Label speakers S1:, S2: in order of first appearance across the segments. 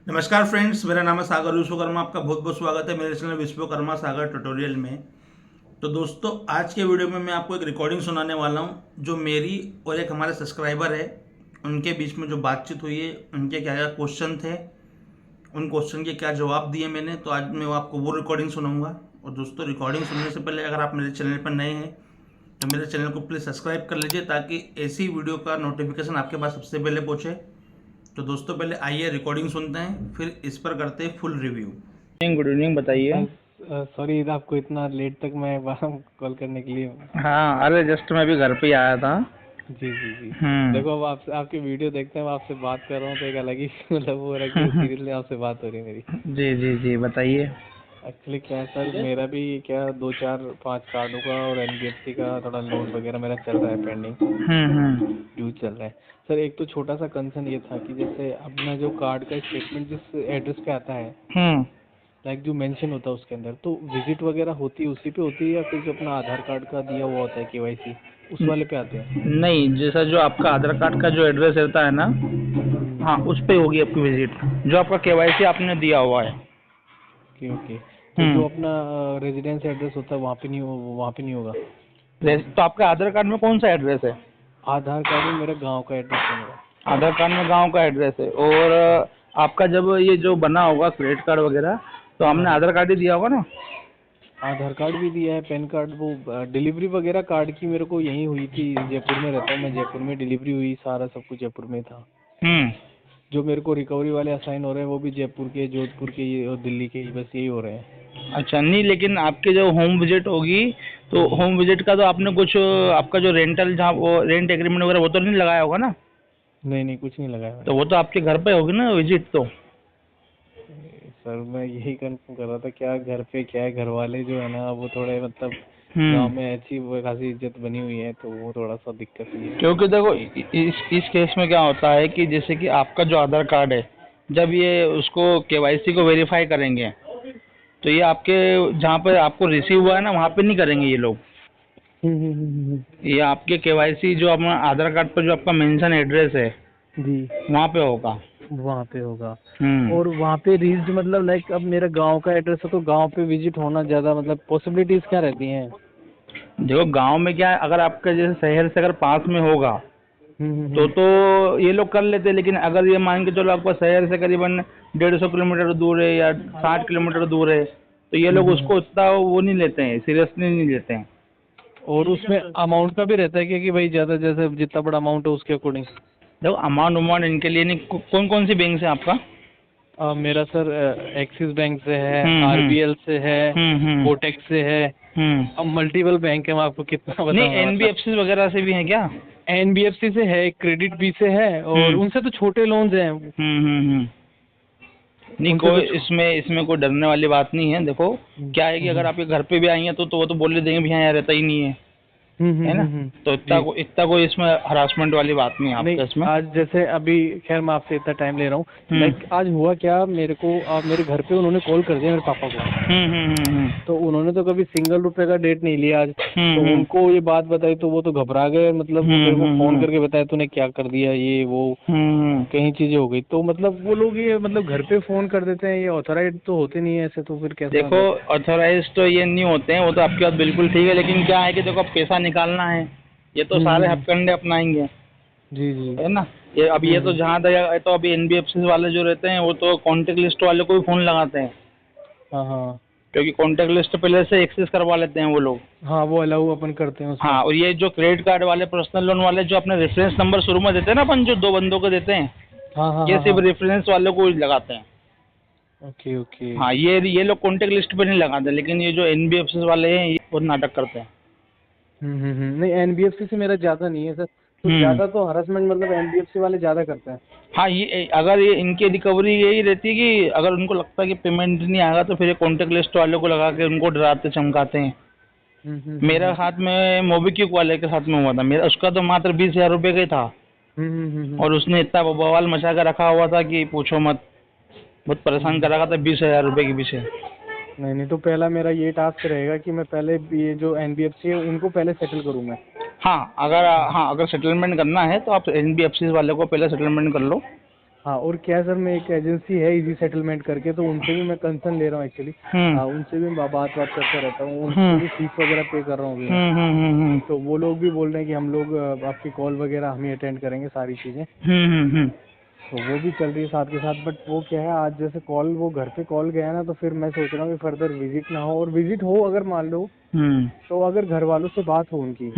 S1: नमस्कार फ्रेंड्स, मेरा नाम है सागर विश्वकर्मा। आपका बहुत बहुत स्वागत है मेरे चैनल विश्वकर्मा सागर ट्यूटोरियल में। तो दोस्तों, आज के वीडियो में मैं आपको एक रिकॉर्डिंग सुनाने वाला हूं, जो मेरी और एक हमारे सब्सक्राइबर है उनके बीच में जो बातचीत हुई है, उनके क्या क्या क्वेश्चन थे, उन क्वेश्चन के क्या जवाब दिए मैंने। तो आज मैं आपको वो रिकॉर्डिंग सुनाऊंगा। और दोस्तों, रिकॉर्डिंग सुनने से पहले अगर आप मेरे चैनल पर नए हैं तो मेरे चैनल को प्लीज़ सब्सक्राइब कर लीजिए, ताकि ऐसी वीडियो का नोटिफिकेशन आपके पास सबसे पहले पहुँचे। तो दोस्तों, पहले आइए रिकॉर्डिंग सुनते हैं, फिर इस पर करते हैं फुल रिव्यू। गुड इवनिंग, बताइए।
S2: सॉरी आपको इतना लेट तक मैं कॉल करने के लिए।
S1: हाँ, अरे जस्ट मैं अभी घर पे ही आया था।
S2: जी जी जी।
S1: हम्म।
S2: देखो, अब आपसे आपकी वीडियो देखते हैं, मैं आपसे बात कर रहा हूँ तो एक अलग ही मतलब वो हो रहा है कि सीरियसली आपसे बात हो रही है मेरी।
S1: जी जी जी, बताइए।
S2: एक्चुअली क्या है सर, मेरा भी क्या 2 4 5 कार्डों का और एनबीएफसी का थोड़ा लोन वगैरह मेरा चल रहा है, पेंडिंग ड्यू चल रहा है। सर एक तो छोटा सा कंसर्न ये था कि जैसे अपना जो कार्ड का स्टेटमेंट जिस एड्रेस पे आता है,
S1: हम्म।
S2: लाइक जो मेंशन होता है उसके अंदर, तो विजिट वगैरह होती है उसी पे होती है, या फिर जो अपना आधार कार्ड का दिया हुआ होता है केवाईसी उस वाले पे आते हैं?
S1: नहीं, जैसा जो आपका आधार कार्ड का जो एड्रेस रहता है ना,
S2: हम्म।
S1: हाँ, उस पे होगी आपकी विजिट, जो आपका केवाईसी आपने दिया हुआ है।
S2: Okay okay. तो
S1: हम्म।
S2: जो अपना रेजिडेंस एड्रेस होता है वहाँ पे नहीं वहाँ पे नहीं होगा?
S1: तो आपका आधार कार्ड में कौन सा एड्रेस है?
S2: आधार कार्ड में मेरा गांव का एड्रेस है मेरा।
S1: आधार कार्ड में गांव का एड्रेस है। और आपका जब ये जो बना होगा क्रेडिट कार्ड वगैरह, तो
S2: हाँ
S1: हमने
S2: हाँ।
S1: आधार कार्ड ही दिया होगा ना।
S2: आधार कार्ड भी दिया है, पैन कार्ड, वो डिलीवरी वगैरह कार्ड की मेरे को यहीं हुई थी, जयपुर में रहता हूँ मैं, जयपुर में डिलीवरी हुई, सारा सब कुछ जयपुर में था।
S1: हम्म।
S2: जो मेरे को रिकवरी वाले असाइन हो रहे हैं वो भी जयपुर के, जोधपुर के और दिल्ली के ही, बस यही हो रहे हैं।
S1: अच्छा, नहीं, लेकिन आपके जो होम विजिट होगी, तो होम विजिट का तो आपने कुछ आपका जो रेंटल, जहाँ वो रेंट एग्रीमेंट वगैरह, वो तो नहीं लगाया होगा ना।
S2: नहीं नहीं, कुछ नहीं लगाया
S1: तो
S2: मैंने।
S1: वो तो आपके घर पे होगी ना विजिट तो।
S2: सर मैं यही कंफर्म कर रहा था, क्या घर पे क्या है, घर वाले जो है ना वो थोड़े मतलब गांव
S1: हम्म।
S2: में ऐसी वो खासी इज्जत बनी हुई है, तो वो थोड़ा सा दिक्कत ही है।
S1: क्योंकि देखो, इस केस में क्या होता है कि जैसे कि आपका जो आधार कार्ड है, जब ये उसको केवाईसी को वेरीफाई करेंगे, तो ये आपके जहाँ पर आपको रिसीव हुआ है ना, वहाँ पे नहीं करेंगे ये लोग। ये आपके केवाईसी जो अपना आधार कार्ड पर जो आपका मेंशन एड्रेस है,
S2: जी।
S1: वहाँ पे होगा।
S2: वहाँ पे होगा।
S1: हम्म।
S2: और वहाँ पे रीच्ड मतलब लाइक अब मेरा गांव का एड्रेस है, तो गांव पे विजिट होना ज़्यादा मतलब पॉसिबिलिटीज क्या रहती हैं?
S1: देखो, गांव में क्या है, अगर आपका जैसे शहर से अगर पास में होगा
S2: हम्म।
S1: तो ये लोग कर लेते हैं। लेकिन अगर ये मान के चलो आपका शहर से करीबन 150 किलोमीटर दूर है या 60 किलोमीटर दूर है, तो ये लोग
S2: हम्म।
S1: उसको उतना वो नहीं लेते हैं, सीरियसली नहीं लेते हैं।
S2: और उसमें अमाउंट का भी रहता है कि भाई ज़्यादा, जैसे जितना बड़ा अमाउंट है उसके अकॉर्डिंग?
S1: देखो, अमाउंट उमाउंट इनके लिए नहीं। कौन कौन सी बैंक से आपका?
S2: मेरा सर एक्सिस बैंक से है,
S1: हम्म।
S2: आरबीएल से है,
S1: हम्म।
S2: कोटक से है।
S1: हम्म।
S2: अब मल्टीपल बैंक है, मैं आपको कितना
S1: नहीं,
S2: बताऊंगा मतलब।
S1: एनबीएफसी वगैरह से भी है क्या?
S2: एनबीएफसी से है, क्रेडिट बी से है, और
S1: हम्म।
S2: उनसे तो छोटे लोन्स हैं।
S1: हम्म। नहीं,
S2: उनसे तो
S1: कोई इसमें इसमें कोई डरने वाली बात नहीं है। देखो, क्या है कि अगर आपके घर पे भी आई हैं तो वो तो बोल ही देंगे भैया यहाँ रहता ही नहीं है ना। तो
S2: जी।
S1: इतना कोई इसमें हरासमेंट वाली बात नहीं है
S2: नहीं,
S1: आपके इसमें।
S2: आज जैसे अभी, खैर मैं आपसे इतना टाइम ले रहा हूँ,
S1: हम्म।
S2: लाइक आज हुआ क्या, मेरे को मेरे घर पे उन्होंने कॉल कर दिया मेरे पापा को।
S1: हम्म।
S2: तो उन्होंने तो कभी सिंगल रुपए का डेट नहीं लिया आज। तो
S1: हम्म।
S2: उनको ये बात बताई तो वो तो घबरा गए, मतलब वो मेरे को फोन करके बताया तूने क्या कर दिया, ये वो
S1: हम्म।
S2: कई चीजें हो गई। तो मतलब वो लोग ये मतलब घर पे फोन कर देते हैं, ये ऑथराइज तो होते नहीं है ऐसे, तो फिर कैसा
S1: देखो,
S2: मतलब?
S1: ऑथराइज तो ये नहीं होते हैं, वो तो आपकी बात बिल्कुल ठीक है। लेकिन क्या है कि देखो, अब पैसा निकालना है, ये तो सारे
S2: हम्म।
S1: हथकंडे अपनाएंगे,
S2: जी जी।
S1: है ना। ये अब ये तो
S2: हम्म।
S1: जहाँ तक, तो अभी एनबीएफसी वाले जो रहते हैं वो तो कॉन्टेक्ट लिस्ट वाले को भी फोन लगाते हैं,
S2: हाँ हाँ
S1: क्योंकि कॉन्टेक्ट लिस्ट पहले से एक्सेस करवा लेते हैं वो लोग।
S2: हाँ, वो अलाउ अपन करते हैं उसमें।
S1: हाँ, और ये जो क्रेडिट कार्ड वाले, पर्सनल लोन वाले, जो अपने रेफरेंस नंबर शुरू में देते हैं ना अपन, जो 2 बंदों को देते हैं,
S2: हाँ हाँ
S1: ये
S2: हाँ
S1: सिर्फ
S2: हाँ।
S1: रेफरेंस वालों को ही लगाते हैं।
S2: Okay okay.
S1: हाँ, ये लोग कॉन्टेक्ट लिस्ट पे नहीं लगाते। लेकिन ये जो एनबीएफसी वाले हैं, ये बहुत नाटक करते हैं।
S2: नहीं, एनबीएफसी से मेरा ज्यादा नहीं है सर, तो
S1: हम्म।
S2: ज्यादा तो हरासमेंट मतलब एनबीएफसी वाले ज्यादा करते हैं।
S1: हाँ, ये अगर ये इनकी रिकवरी यही रहती है कि अगर उनको लगता है कि पेमेंट नहीं आएगा, तो फिर ये कॉन्टेक्ट लिस्ट वालों को लगा के उनको डराते चमकाते हैं। मेरा साथ में मोबिक्विक वाले के साथ में हुआ था। मेरा उसका तो मात्र 20,000 रुपये का ही था, और उसने इतना बवाल मचा कर रखा हुआ था कि पूछो मत। बहुत परेशान कर रखा था 20,000 रुपये के पीछे।
S2: नहीं नहीं, तो पहला मेरा ये टास्क रहेगा कि मैं पहले ये जो एनबीएफसी है उनको पहले सेटल करूँ मैं।
S1: हाँ, अगर सेटलमेंट करना है तो आप एनबीएफसी वाले को पहले सेटलमेंट कर लो।
S2: हाँ, और क्या है सर, मैं एक एजेंसी है इजी सेटलमेंट करके, तो उनसे भी मैं कंसर्न ले रहा हूँ एक्चुअली। उनसे भी मैं बात करते रहता हूँ, उनको भी फीस वगैरह पे कर रहा हूँ अभी मैं। तो वो लोग भी बोल रहे हैं कि हम लोग आपकी कॉल वगैरह हम ही अटेंड करेंगे सारी चीजें। तो वो भी चल रही है साथ के साथ। बट वो क्या है, आज जैसे कॉल वो घर पे कॉल गया ना, तो फिर मैं सोच रहा हूँ कि फर्दर विजिट ना हो, और विजिट हो अगर मान लो, तो अगर घर वालों से बात हो उनकी,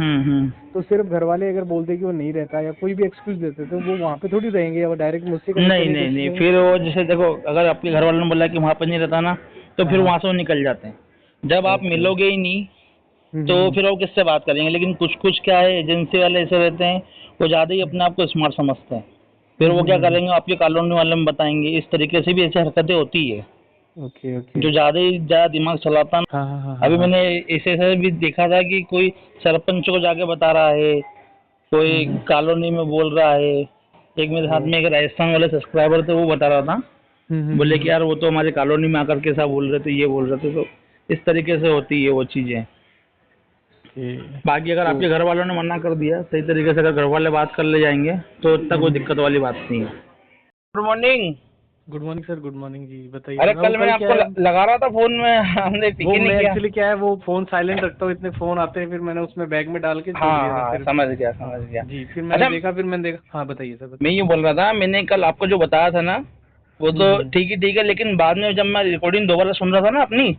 S2: तो सिर्फ घर वाले अगर बोलते कि वो नहीं रहता या कोई भी एक्सक्यूज देते, तो वो वहाँ पे थोड़ी रहेंगे, या वो डायरेक्ट मुझसे
S1: नहीं नहीं नहीं, फिर वो जैसे देखो, अगर आपके घर वालों ने बोला कि वहाँ पर नहीं रहता ना, तो फिर वहाँ से वो निकल जाते हैं। जब आप मिलोगे ही नहीं तो फिर वो किससे बात करेंगे। लेकिन कुछ कुछ क्या है, एजेंसी वाले ऐसे रहते हैं, वो ज़्यादा ही अपने आप को स्मार्ट समझते हैं। फिर वो क्या करेंगे, आपके कॉलोनी वाले में बताएंगे। इस तरीके से भी ऐसी हरकतें होती है।
S2: Okay okay.
S1: जो ज़्यादा दिमाग चलाता ना।
S2: हाँ।
S1: अभी मैंने ऐसे भी देखा था कि कोई सरपंच को जाके बता रहा है, कोई कॉलोनी में बोल रहा है। एक मेरे साथ में एक राजस्थान वाले सब्सक्राइबर थे, वो बता रहा था, बोले कि यार वो तो हमारे कॉलोनी में आकर के ऐसा बोल रहे थे, ये बोल रहे थे। तो इस तरीके से होती है वो चीजें। बाकी अगर आपके घर वालों ने मना कर दिया सही तरीके से, अगर घर वाले बात कर ले जाएंगे, तो इतना कोई दिक्कत वाली बात नहीं है। Good morning.
S2: Good morning sir, good morning ji, बताइए।
S1: अरे कल मैंने आपको लगा रहा था फोन में, हमने पिक ही नहीं किया।
S2: एक्चुअली क्या है, वो फोन साइलेंट रखता हूँ, इतने फोन आते हैं, फिर मैंने उसमें बैग में डाल के छोड़ दिया था। फिर
S1: समझ गया
S2: जी, फिर मैंने देखा। हाँ बताइए सर,
S1: मैं ये बोल रहा था, मैंने कल आपको जो बताया था ना, वो तो ठीक है, लेकिन बाद में जब मैं रिकॉर्डिंग दोबारा सुन रहा था ना अपनी,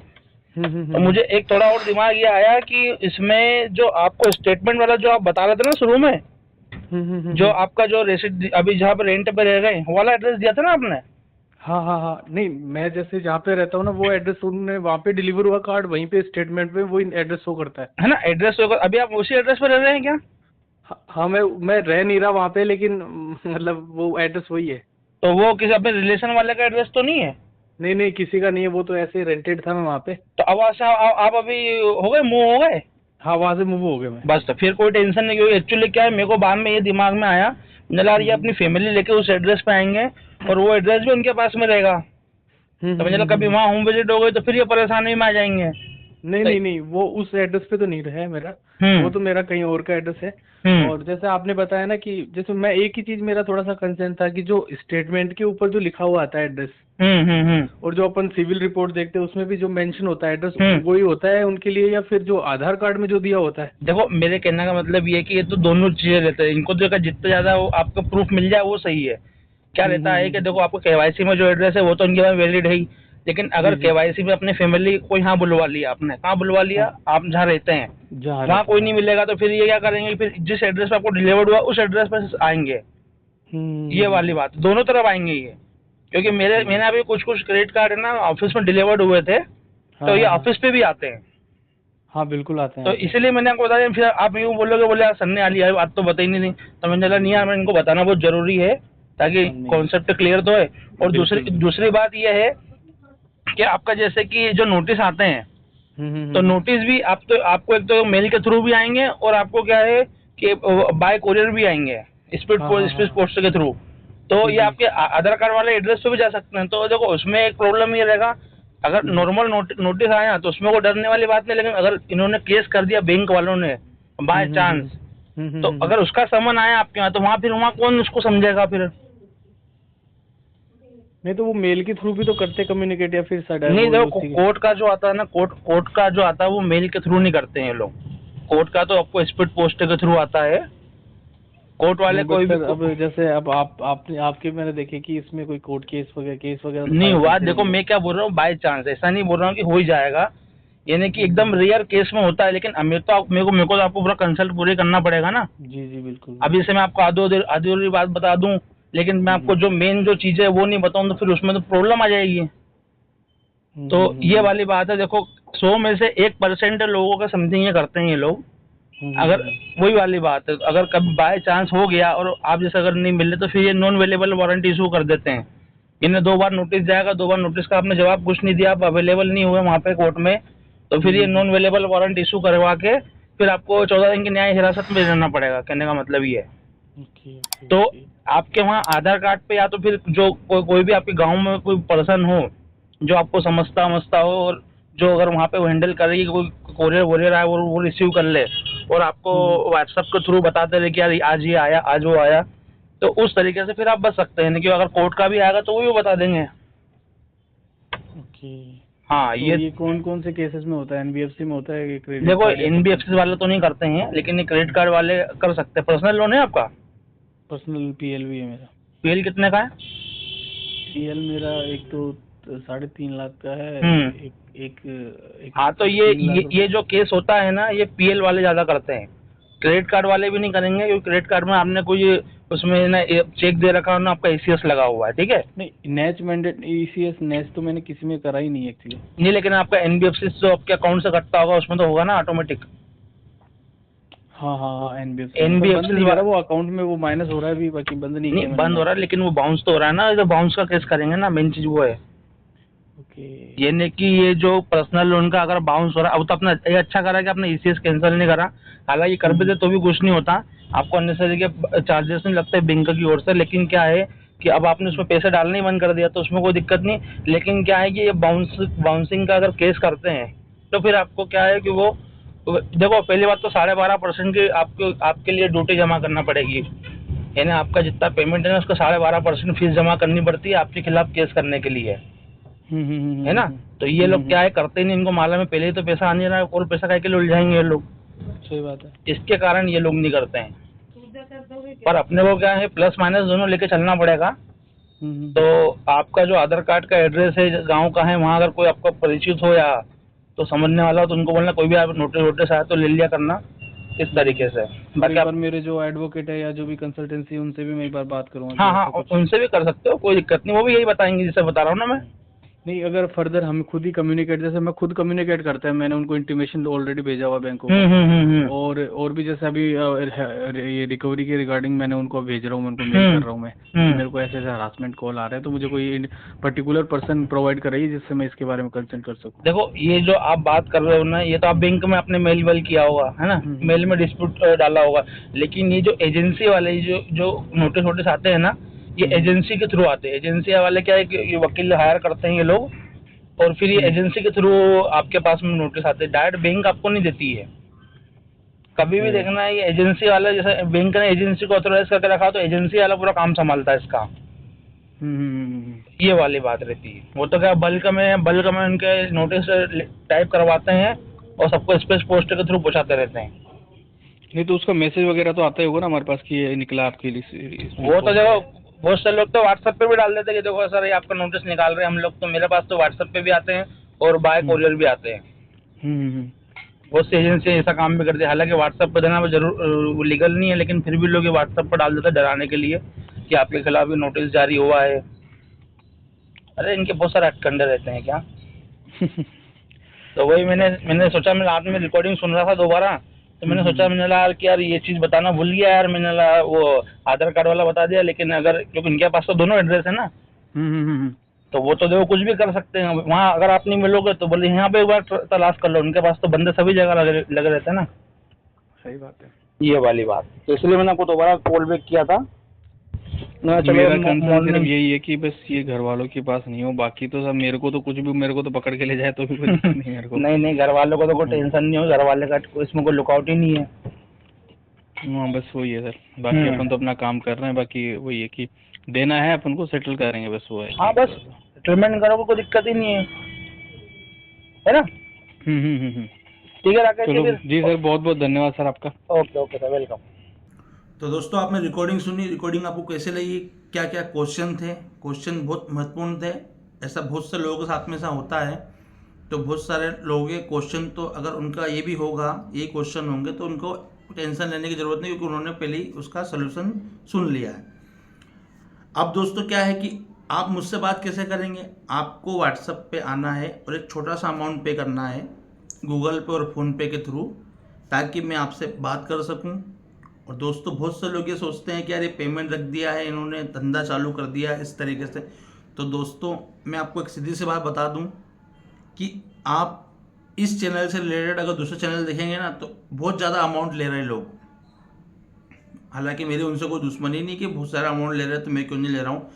S1: तो मुझे एक थोड़ा और दिमाग ये आया कि इसमें जो आपको स्टेटमेंट वाला जो आप बता रहे थे ना शुरू में, जो आपका जो रेसिड अभी जहाँ पे रेंट पे रह रहे हैं, वो वाला एड्रेस दिया था ना आपने।
S2: हाँ, नहीं, मैं जैसे जहाँ पे रहता हूँ ना, वो एड्रेस उन्होंने वहाँ पे डिलीवर हुआ कार्ड, वहीं पे स्टेटमेंट पे वही एड्रेस शो करता है
S1: ना। एड्रेस होगा, अभी आप उसी एड्रेस पे रह रहे हैं क्या?
S2: हाँ, मैं रह नहीं रहा वहाँ पे, लेकिन मतलब वो एड्रेस वही है।
S1: तो वो किसी अपने रिलेशन वाले का एड्रेस तो नहीं है?
S2: नहीं, किसी का नहीं है, वो तो ऐसे रेंटेड था मैं वहाँ पे।
S1: तो अब आप अभी हो गए, मूव हो गए?
S2: हाँ, वहाँ से मूव हो गए मैं।
S1: बस, तो फिर कोई टेंशन नहीं। क्योंकि एक्चुअली क्या है, मेरे को बाद में ये दिमाग में आया, मुझे ये अपनी फैमिली लेके उस एड्रेस पे आएंगे और वो एड्रेस भी उनके पास में रहेगा, तो मुझे कभी वहाँ होम विजिट हो गई तो फिर ये परेशानी में आ जाएंगे।
S2: नहीं, वो उस एड्रेस पे तो नहीं रहा है मेरा, वो तो मेरा कहीं और का एड्रेस है। और जैसे आपने बताया ना कि जैसे मैं एक ही चीज मेरा थोड़ा सा कंसर्न था कि जो स्टेटमेंट के ऊपर जो लिखा हुआ आता है एड्रेस, और जो अपन सिविल रिपोर्ट देखते हैं उसमें भी जो मेंशन होता है एड्रेस, वही होता है उनके लिए, या फिर जो आधार कार्ड में जो दिया होता है?
S1: देखो, मेरे कहने का मतलब ये है कि ये तो दोनों चीजें रहते हैं। इनको जो जितना ज्यादा आपको प्रूफ मिल जाए वो सही है। क्या रहता है कि देखो, आपको केवाईसी में जो एड्रेस है वो तो उनके पास वैलिड है ही, लेकिन अगर केवाईसी में अपने फैमिली को यहाँ बुलवा लिया, आपने कहाँ बुलवा लिया, आप जहाँ रहते हैं वहाँ कोई नहीं मिलेगा, तो फिर ये क्या करेंगे, फिर जिस एड्रेस पे आपको डिलीवर्ड हुआ उस एड्रेस पे आएंगे। ये वाली बात दोनों तरफ आएंगे ये। क्योंकि मैंने अभी कुछ क्रेडिट कार्ड है ना ऑफिस में डिलीवर्ड हुए थे, तो ये ऑफिस पे भी आते हैं।
S2: हाँ बिल्कुल आते हैं।
S1: तो इसलिए मैंने आपको बताया। फिर आप यूँ बोलोगे, बोले यार सन्ने वाली है बात, तो बताई नहीं। तो मैंने बोला नहीं यार, मैं इनको बताना बहुत जरूरी है ताकि कॉन्सेप्ट क्लियर तो है। और दूसरी बात यह है कि आपका जैसे कि जो नोटिस आते हैं, तो नोटिस भी आपको एक तो मेल के थ्रू भी आएंगे, और आपको क्या है कि बाय कोरियर भी आएंगे, स्पीड पोस्ट के थ्रू। तो ये आपके आधार कार्ड वाले एड्रेस पे भी जा सकते हैं। तो देखो, उसमें एक प्रॉब्लम ये रहेगा, अगर नॉर्मल नोटिस आया तो उसमें कोई डरने वाली बात नहीं। लेकिन अगर इन्होंने केस कर दिया बैंक वालों ने बाय चांस, तो अगर उसका समन आया आपके यहाँ, तो वहाँ कौन उसको समझेगा फिर?
S2: नहीं तो वो मेल के थ्रू भी तो करते कम्युनिकेट, या फिर
S1: नहीं, देखो कोर्ट का जो आता है ना, कोर्ट का जो आता है वो मेल के थ्रू नहीं करते हैं ये लोग। कोर्ट का तो आपको स्पीड पोस्ट के थ्रू आता है। कोर्ट वाले कोई भी
S2: अब जैसे अब आपके मैंने देखे कि इसमें कोई कोर्ट केस वगैरह
S1: नहीं हुआ। देखो, मैं क्या बोल रहा हूँ, बाय चांस, ऐसा नहीं बोल रहा हूँ कि हो ही जाएगा, यानी कि एकदम रेयर केस में होता है। लेकिन मेरे को तो आपको पूरा कंसल्ट पूरे करना पड़ेगा ना।
S2: जी बिल्कुल।
S1: अभी से मैं आपको आधी बात बता दूं, लेकिन मैं आपको जो मेन जो चीज है वो नहीं बताऊं, तो फिर उसमें तो प्रॉब्लम आ जाएगी। तो ये वाली बात है। देखो, 100 में से 1% लोगों का समथिंग ये करते हैं ये लोग। अगर वही वाली बात है, अगर कभी बाय चांस हो गया और आप जैसे अगर नहीं मिले, तो फिर ये नॉन अवेलेबल वारंट इशू कर देते हैं। इन्हें 2 बार नोटिस जाएगा, 2 बार नोटिस का आपने जवाब कुछ नहीं दिया, आप अवेलेबल नहीं हुए वहाँ पे कोर्ट में, तो फिर ये नॉन अवेलेबल वारंट इशू करवा के फिर आपको 14 दिन की न्याय हिरासत में रहना पड़ेगा। कहने का मतलब ये है। तो आपके वहाँ आधार कार्ड पे, या तो फिर जो कोई भी आपके गांव में कोई पर्सन हो जो आपको समझता हो, और जो अगर वहाँ पे वो हैंडल करेगी, कोई कोरियर आए और वो रिसीव कर ले और आपको व्हाट्सएप के थ्रू बताते रहे कि यार आज ये आया, आज वो आया, तो उस तरीके से फिर आप बच सकते हैं, नहीं कि अगर कोर्ट का भी आएगा तो वो भी बता देंगे।
S2: ओके।
S1: हाँ,
S2: तो ये कौन कौन से केसेस में होता है? एनबीएफसी में होता है कि क्रेडिट
S1: देखो
S2: कार्ड या
S1: एनबीएफसी वाले तो नहीं करते हैं, लेकिन ये क्रेडिट कार्ड वाले कर सकते हैं। पर्सनल लोन है आपका?
S2: पर्सनल पीएल भी है मेरा।
S1: पीएल कितने का है?
S2: पीएल मेरा एक तो 3.5 लाख का है। एक एक एक
S1: हाँ, तो
S2: 3 लाख
S1: ये जो केस होता है ना, ये पीएल वाले ज्यादा करते हैं। क्रेडिट कार्ड वाले भी नहीं करेंगे, क्योंकि क्रेडिट कार्ड में आपने कोई उसमें ना चेक दे रखा हो ना, आपका एसीएस लगा हुआ है, ठीक है।
S2: नहीं, नेच मैंडेट ईसीएस नेच तो मैंने किसी में करा ही नहीं एक्चुअली।
S1: नहीं, लेकिन आपका एनबीएफसी जो आपके अकाउंट से कटता होगा उसमें तो होगा ना ऑटोमेटिक।
S2: हाँ हाँ हाँ, एनबीएफसी बंद नहीं करा, वो अकाउंट में वो माइनस हो रहा है अभी, बाकी बंद नहीं किया मैंने।
S1: बंद हो रहा है, लेकिन वो बाउंस तो हो रहा है ना। जो बाउंस का केस करेंगे ना, मेन चीज वो है।
S2: ओके।
S1: ये नहीं कि ये जो पर्सनल लोन का अगर बाउंस हो रहा है, अब तो अपना ये अच्छा करा कि आपने ईसीएस कैंसिल नहीं करा। हालांकि कर भी दे तो भी कुछ नहीं होता, आपको अननेसेसरी के चार्जेस नहीं लगते बैंक की ओर से। लेकिन क्या है कि अब आपने उसमें पैसे डालने ही बंद कर दिया तो उसमें कोई दिक्कत नहीं। लेकिन क्या है कि ये बाउंसिंग का अगर केस करते हैं तो फिर आपको क्या है कि वो देखो, पहली बात तो 12.5% की आपके लिए ड्यूटी जमा करना पड़ेगी। यानी आपका जितना पेमेंट है ना, उसका 12.5% फीस जमा करनी पड़ती है आपके खिलाफ केस करने के लिए, है ना। तो ये लोग क्या है करते नहीं, इनको मालूम है पहले ही तो पैसा आने रहा है, और पैसा काहे के लिए उलझाएंगे ये लोग।
S2: सही बात है।
S1: इसके कारण ये लोग नहीं करते हैं। पर अपने को क्या है, प्लस माइनस दोनों लेके चलना पड़ेगा। तो आपका जो आधार कार्ड का एड्रेस है गांव का है, वहाँ अगर कोई आपका परिचित हो या तो समझने वाला हो तो उनको बोलना कोई भी आप नोटिस वोटिस आया तो ले लिया करना, इस तरीके से।
S2: बाकी आप मेरे जो एडवोकेट है या जो भी कंसल्टेंसी, उनसे भी मैं एक बार बात करूँगा।
S1: हाँ हाँ, उनसे भी कर सकते हो, कोई दिक्कत नहीं। वो भी यही बताएंगे जैसे बता रहा हूँ ना मैं।
S2: नहीं, अगर फर्दर हम खुद ही कम्युनिकेट, जैसे मैं खुद कम्युनिकेट करता है, मैंने उनको इंटीमेशन ऑलरेडी भेजा हुआ बैंकों को। और भी जैसे अभी ये रिकवरी के रिगार्डिंग मैंने उनको भेज रहा हूँ, मैं उनको मेल कर रहा हूँ मैं कि मेरे को ऐसे ऐसे हरासमेंट कॉल आ रहे हैं, तो मुझे कोई पर्टिकुलर पर्सन प्रोवाइड कराइए जिससे मैं इसके बारे में कंसर्न कर सकूँ।
S1: देखो, ये जो आप बात कर रहे हो ना, ये तो आप बैंक में अपने मेल वेल किया होगा, है ना, मेल में डिस्प्यूट डाला होगा। लेकिन ये जो एजेंसी वाले जो नोटिस वोटिस आते हैं ना, ये एजेंसी के थ्रू आते हैं। एजेंसी वाले क्या है कि ये वकील हायर करते हैं ये लोग, और फिर ये एजेंसी के थ्रू आपके पास में नोटिस आते हैं। डायरेक्ट बैंक आपको नहीं देती है। कभी भी देखना है, ये एजेंसी वाला, जैसे बैंक ने एजेंसी को ऑथोराइज करके रखा तो एजेंसी वाला पूरा काम संभालता है इसका। ये वाली बात रहती है। वो तो क्या बल्क में उनके नोटिस टाइप करवाते हैं और सबको स्पेस पोस्ट के थ्रू पहुंचाते रहते हैं।
S2: नहीं तो उसका मैसेज वगैरह तो आता ही होगा ना हमारे पास कि ये निकला आपके लिए।
S1: वो तो देखो, बहुत से लोग तो व्हाट्सएप पे भी डाल देते हैं कि देखो सर ये आपका नोटिस निकाल रहे हैं हम लोग। तो मेरे पास तो व्हाट्सएप पे भी आते हैं और बाय कोरियर भी आते हैं। बहुत सी एजेंसी ऐसा काम भी करती है। हालांकि व्हाट्सएप पर देना वो जरूर लीगल नहीं है, लेकिन फिर भी लोग ये व्हाट्सएप पर डाल देते हैं डराने के लिए कि आपके खिलाफ भी नोटिस जारी हुआ है। अरे इनके बहुत सारे अटकंडे रहते हैं क्या। तो वही मैंने सोचा, मैं रात में रिकॉर्डिंग सुन रहा था दोबारा, तो मैंने सोचा, मैंने लगा कि यार ये चीज़ बताना भूल गया यार। मैंने लगा वो आधार कार्ड वाला बता दिया, लेकिन अगर क्योंकि इनके पास तो दोनों एड्रेस है ना, तो वो तो देखो कुछ भी कर सकते हैं वहाँ। अगर आप नहीं मिलोगे तो बोले यहाँ पे एक बार तलाश कर लो। उनके पास तो बंदे सभी जगह लगे रहते हैं ना।
S2: सही बात है।
S1: ये वाली बात, तो इसलिए मैंने आपको दोबारा कॉल बैक किया था।
S2: मेरा कंसर्न सिर्फ यही है कि बस ये घर वालों के पास नहीं हो, बाकी तो सब मेरे को तो कुछ भी, मेरे को तो पकड़ के ले जाए तो भी कोई दिक्कत नहीं मेरे को।
S1: नहीं, घर वालों को तो कोई टेंशन नहीं हो। घर वाले का इसमें कोई लुकआउट ही नहीं है।
S2: हाँ, बस वही है सर। बाकी अपन तो अपना काम कर रहे हैं, बाकी वही है कि देना है अपन को, सेटल करेंगे, बस वो है।
S1: हाँ, बस सेटलमेंट करोगे कोई दिक्कत ही नहीं है ना। ठीक है राकेश
S2: जी सर, बहुत बहुत धन्यवाद सर आपका।
S1: Okay sir, welcome. तो दोस्तों, आपने रिकॉर्डिंग सुनी। रिकॉर्डिंग आपको कैसे लगी? क्या क्या क्वेश्चन थे? क्वेश्चन बहुत महत्वपूर्ण थे। ऐसा बहुत से लोगों के साथ में ऐसा होता है। तो बहुत सारे लोगों के क्वेश्चन, तो अगर उनका ये भी होगा, ये क्वेश्चन होंगे, तो उनको टेंशन लेने की ज़रूरत नहीं, क्योंकि उन्होंने पहले ही उसका सोल्यूशन सुन लिया है। अब दोस्तों क्या है कि आप मुझसे बात कैसे करेंगे? आपको व्हाट्सएप पे आना है और एक छोटा सा अमाउंट पे करना है गूगल पे और फ़ोनपे के थ्रू, ताकि मैं आपसे बात कर सकूं। और दोस्तों, बहुत से लोग ये सोचते हैं कि यार ये पेमेंट रख दिया है इन्होंने, धंधा चालू कर दिया है इस तरीके से। तो दोस्तों, मैं आपको एक सीधी सी बात बता दूं कि आप इस चैनल से रिलेटेड अगर दूसरे चैनल देखेंगे ना, तो बहुत ज़्यादा अमाउंट ले रहे हैं लोग। हालांकि मेरी उनसे कोई दुश्मनी नहीं कि बहुत सारा अमाउंट ले रहे हैं तो मैं क्यों नहीं ले रहा हूँ।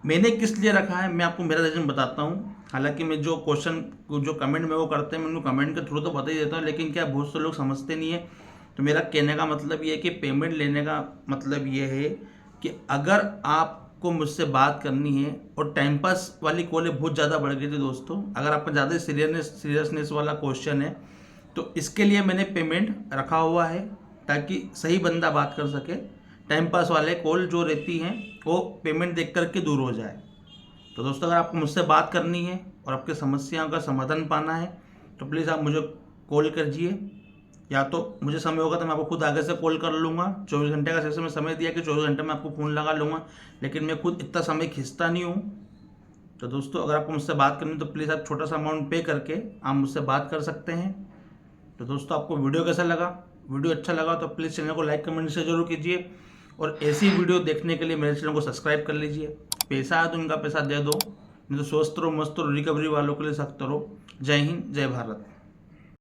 S1: मैंने किस लिए रखा है, मैं आपको मेरा रीज़न बताता हूँ। हालांकि मैं जो क्वेश्चन, जो कमेंट में वो करते हैं, मैं उनको कमेंट के थ्रू तो बता ही देता हूँ, लेकिन क्या बहुत से लोग समझते नहीं है। तो मेरा कहने का मतलब ये है कि पेमेंट लेने का मतलब ये है कि अगर आपको मुझसे बात करनी है और टाइम पास वाली कॉलें बहुत ज़्यादा बढ़ गई थी दोस्तों, अगर आपका ज़्यादा सीरियसनेस वाला क्वेश्चन है तो इसके लिए मैंने पेमेंट रखा हुआ है ताकि सही बंदा बात कर सके। टाइम पास वाले कॉल जो रहती हैं वो पेमेंट देख करके दूर हो जाए। तो दोस्तों, अगर आपको मुझसे बात करनी है और आपकी समस्याओं का समाधान पाना है तो प्लीज़ आप मुझे कॉल कीजिए, या तो मुझे समय होगा तो मैं आपको खुद आगे से कॉल कर लूँगा। 24 घंटे का जैसे मैं समय दिया कि 24 घंटे में आपको फ़ोन लगा लूँगा, लेकिन मैं खुद इतना समय खींचता नहीं हूँ। तो दोस्तों, अगर आपको मुझसे बात करनी है तो प्लीज़ आप छोटा सा अमाउंट पे करके आप मुझसे बात कर सकते हैं। तो दोस्तों, आपको वीडियो कैसा लगा? वीडियो अच्छा लगा तो प्लीज़ चैनल को लाइक कमेंट से जरूर कीजिए, और ऐसी वीडियो देखने के लिए मेरे चैनल को सब्सक्राइब कर लीजिए। पैसा है तो उनका पैसा दे दो, नहीं तो स्वस्थ रहो, मस्त रहो, रिकवरी वालों के लिए सख्त रहो। जय हिंद, जय भारत।